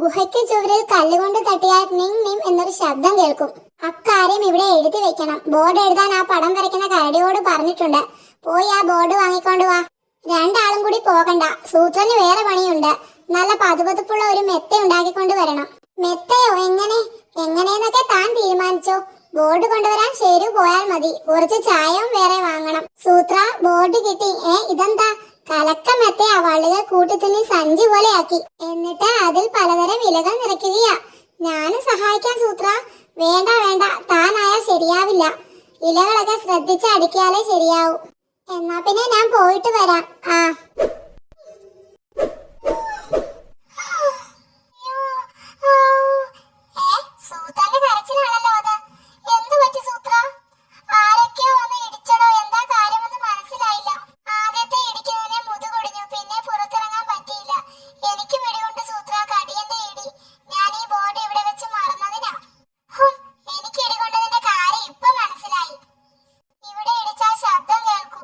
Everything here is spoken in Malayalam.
ഗുഹയ്ക്ക് ചുവരിൽ കല്ലുകൊണ്ട് തട്ടിയാൽ നിങ് നിം എന്നൊരു ശബ്ദം കേൾക്കും. അക്കാര്യം ഇവിടെ എഴുതി വെക്കണം. ബോർഡ് എഴുതാൻ ആ പടം വരയ്ക്കുന്ന കരടിയോട് പറഞ്ഞിട്ടുണ്ട്. പോയി ആ ബോർഡ് വാങ്ങിക്കൊണ്ട് വാ. രണ്ടാളും കൂടി പോകണ്ട, സൂത്രന് വേറെ പണിയുണ്ട്. നല്ല പതുപതുപ്പുള്ള ഒരു മെത്ത ഉണ്ടാക്കിക്കൊണ്ട് വരണം. മെത്തയോ? എങ്ങനെയെന്നൊക്കെ താൻ തീരുമാനിച്ചോ. ബോർഡ് കൊണ്ടുവരാൻ ശരി പോയാൽ മതി. കുറച്ച് ചായവും വേറെ വാങ്ങണം. സൂത്ര, ബോർഡ് കിട്ടി. ഇതെന്താ? കലക്ക മെത്തയാ. വള്ളികൾ കൂട്ടിത്തുന്നി സഞ്ചി പോലെയാക്കി. എന്നിട്ട് അതിൽ പലതരം ഇലകൾ നിറയ്ക്കുകയാ. ഞാനും സഹായിക്കാൻ സൂത്ര. വേണ്ട വേണ്ട, താനായാൽ ശരിയാവില്ല. ഇലകളൊക്കെ ശ്രദ്ധിച്ച് അടുക്കിയാലേ ശരിയാവൂ. എന്നാ പിന്നെ ഞാൻ പോയിട്ട് വരാം.